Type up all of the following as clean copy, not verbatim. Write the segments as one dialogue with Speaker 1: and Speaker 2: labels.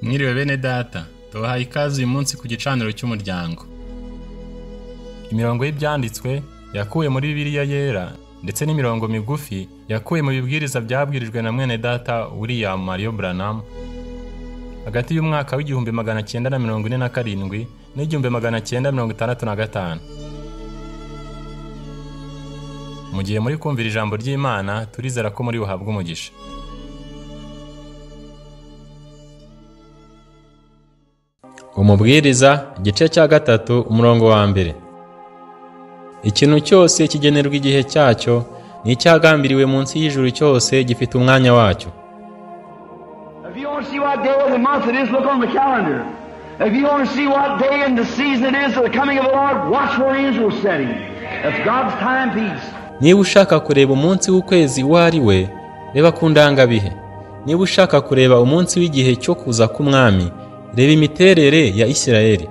Speaker 1: Mwiriwe bene data, tubahaye ikaze uyu munsi ku gicaniro cy'umuryango. Imirongo y'ibyanditswe yakuwe muri Bibiliya yera ndetse n'imirongo migufi yakuwe mu bibwiriza byabwirijwe na mwene data William Marion Branham hagati y'umwaka w'igihumbi 1947 n'igihumbi 1965. Mu gihe muri kumvira ijambo ry'Imana, turizera ko muri buhabwe umugisha. Umubwiriza igice cya 3 umurongo wa 1. Ikintu cyose kigenerwa igihe cyacyo ni icyagambiriwe munsi y'ijuru cyose gifite umwanya wacyo.
Speaker 2: If you want to see what day of the month it is, look on the calendar. If you want to see what day and the season it is of the coming of the Lord, watch where Israel is setting. That's God's timepiece.
Speaker 1: Niba ushaka kureba umunsi w'ukwezi wari we, reba ku ndangabihe. Niba ushaka kureba umunsi w'igihe cyo kuza k'umwami, reba imiterere ya Isirayeli.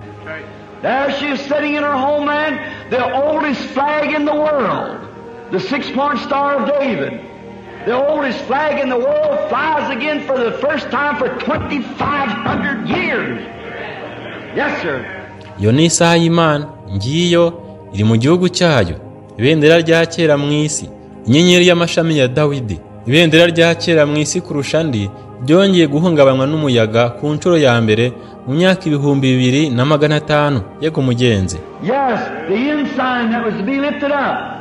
Speaker 2: There she is sitting in her homeland, the oldest flag in the world, the 6-point Star of David. The oldest flag in the world flies again for the first time for 2,500 years. Yes, sir.
Speaker 1: Iyo ni isaha y'Imana, ngiyo iri mu gihugu cyayo. Ibendera rya kera mu isi, inyenyeri y'amashami ya Dawidi. Ibendera rya kera mu isi kurusha andi byongeye guhungabanywa n'umuyaga ku nshuro ya mbere mu myaka 2500 yego mugenzi.
Speaker 2: Yes, the ensign that was to be lifted up.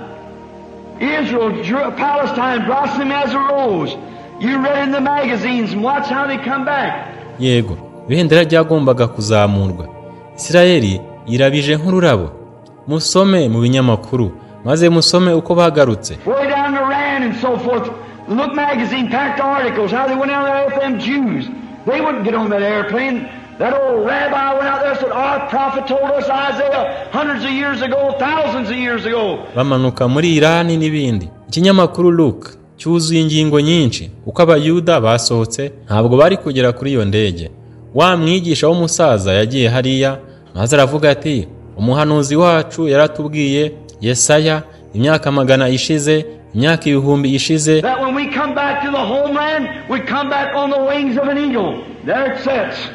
Speaker 2: Israel, Palestine, blossoming as a rose. You read in the magazines and watch how they come back.
Speaker 1: Yego, ibendera ryagombaga kuzamurwa. Isirayeli irabije nk'ururabo. Musome mu binyamakuru, maze musome uko bagarutse.
Speaker 2: Way down to Iran and so forth. Look magazine packed articles how they went out there with them Jews. They wouldn't get on that airplane. That old rabbi went out there and said, our prophet told us Isaiah hundreds of years ago, thousands of years ago.
Speaker 1: Bamanuka muri Irani n'ibindi. Ikinyamakuru Luke cyuzuye ingingo nyinshi uko abayuda basohotse ntabwo bari kugera kuri iyo ndege. Wa mwigisha w'umusaza yagiye hariya maze aravuga ati, umuhanuzi wacu yaratubwiye Yesaya imyaka 100 ishize, imyaka 1000 ishize,
Speaker 2: that when we come back to the homeland, we come back on the wings of an eagle. There it sits.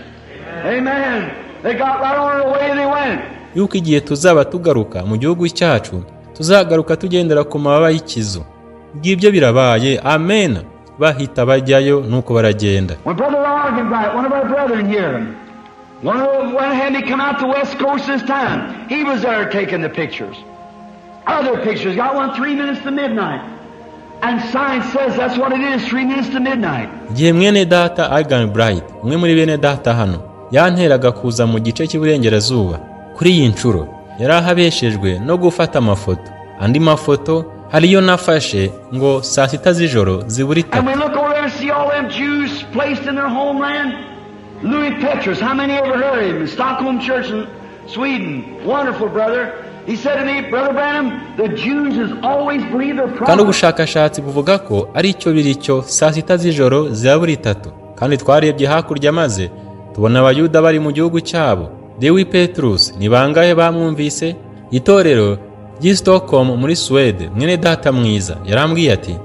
Speaker 2: Amen. They got right on the way they went.
Speaker 1: Yuko igihe tuzaba tugaruka mu gihugu cyacu, tuzagaruka tugendera ku mababa y'ikizu. Ngibyo birabaye. Amen. Bahita bajyayo nuko baragenda.
Speaker 2: When Brother Argenbright, one of our brethren here, one of them went ahead and come out the West Coast this time. He was there taking the pictures. Other pictures. Got one 3 minutes to midnight. And science says that's what it is, 3 minutes to midnight.
Speaker 1: Igihe mwene data Argenbright, umwe muri bene data hano, yanteraga kuza mu gice cy'Iburengerazuba. Kuri iyi nshuro yarahabeshejwe no gufata amafoto. Andi mafoto hariyo nafashe ngo saa 6 z'ijoro ziburi 3.
Speaker 2: And we look over there and see all them Jews placed in their homeland. Louis Petrus, how many ever heard of him? Stockholm Church in Sweden. Wonderful brother. He said to me, Brother Branham, the Jews has always believed their prophet.
Speaker 1: Kandi ubushakashatsi buvuga ko ari cyo biri cyo saa 6 z'ijoro ziburi 3. Kandi twarebye hakurya maze tubona abayuda bari mu gihugu cyabo. Louis Petrus ni bangahe bamwumvise? Itorero ry'i Stockholm muri Swede, mwene data mwiza yarambwiye ati,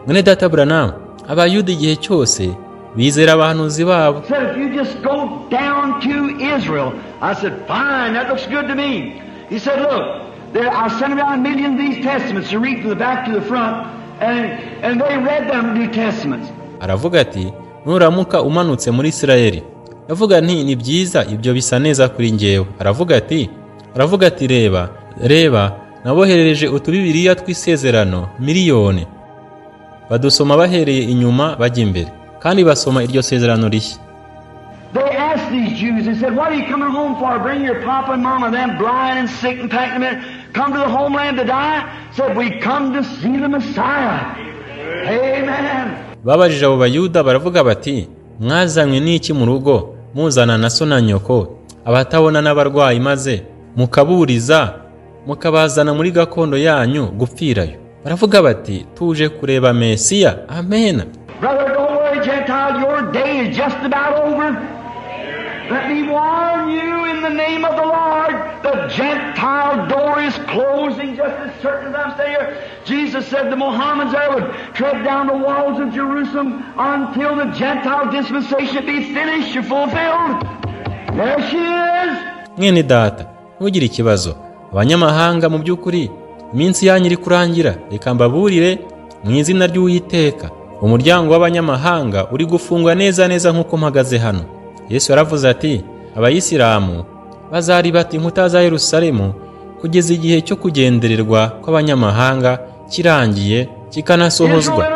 Speaker 1: mwene data Branham, abayuda igihe cyose bizera abahanuzi babo.
Speaker 2: He said, if you just go down to Israel. I said, fine, that looks good to me. He said, look, I sent around millions of these testaments to read from the back to the front, and they read them New Testaments.
Speaker 1: Aravuga ati, nuramuka umanutse muri Isirayeli. Yavuga nti ni byiza, ibyo bisa neza kuri ngewe. Aravuga ati reba, naboherereje utubibiriya tw'isezerano miliyoni. Badusoma bahereye inyuma bajya imbere, kandi basoma iryo sezerano rishya.
Speaker 2: They asked these Jews, they said, what are you coming home for? Bring your papa and mama, them blind and sick and packing them in. Come to the homeland to die? Said, we come to see the Messiah. Amen.
Speaker 1: Babajije abo bayuda baravuga bati, mwazanywe n'iki mu rugo muzana na so na nyoko, abatabona n'abarwayi maze mukaburiza mukabazana muri gakondo yanyu gupfirayo. Baravuga bati, tuje kureba Mesiya. Amen.
Speaker 2: Brother, don't worry, Gentile, your day is just about over. Let me warn you in the name of the Lord, the Gentile door is closing just as certain as I'm staying here. Jesus said the Mohammedans there would tread down the walls of Jerusalem until the Gentile dispensation be finished and fulfilled. There she is.
Speaker 1: Mwene data, ntugire ikibazo. Abanyamahanga mu by'ukuri iminsi yanyu iri kurangira. Reka mbaburire mu izina ry'Uwiteka, umuryango w'abanyamahanga uri gufungwa neza nk'uko mpagaze hano. Yesu yaravuze ati, abayisilamu bazaribata inkuta za Yerusalemu kugeza igihe cyo kugendererwa kw'abanyamahanga kirangiye kikanasohozwa.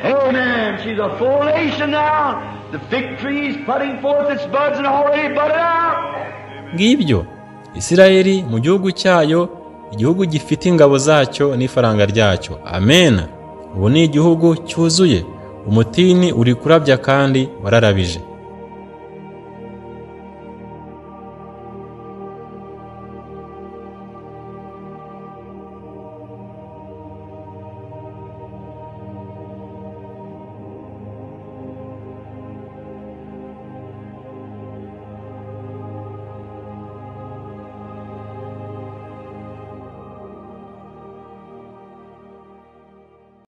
Speaker 2: Amen. She's a full nation now. The fig tree is putting forth its buds and already budded out.
Speaker 1: Ngibyo Isirayeli mu gihugu cyayo, igihugu gifite ingabo zacyo n'ifaranga ryacyo. Amen. Ubu ni igihugu cyuzuye, umutini uri kurabya kandi wararabije.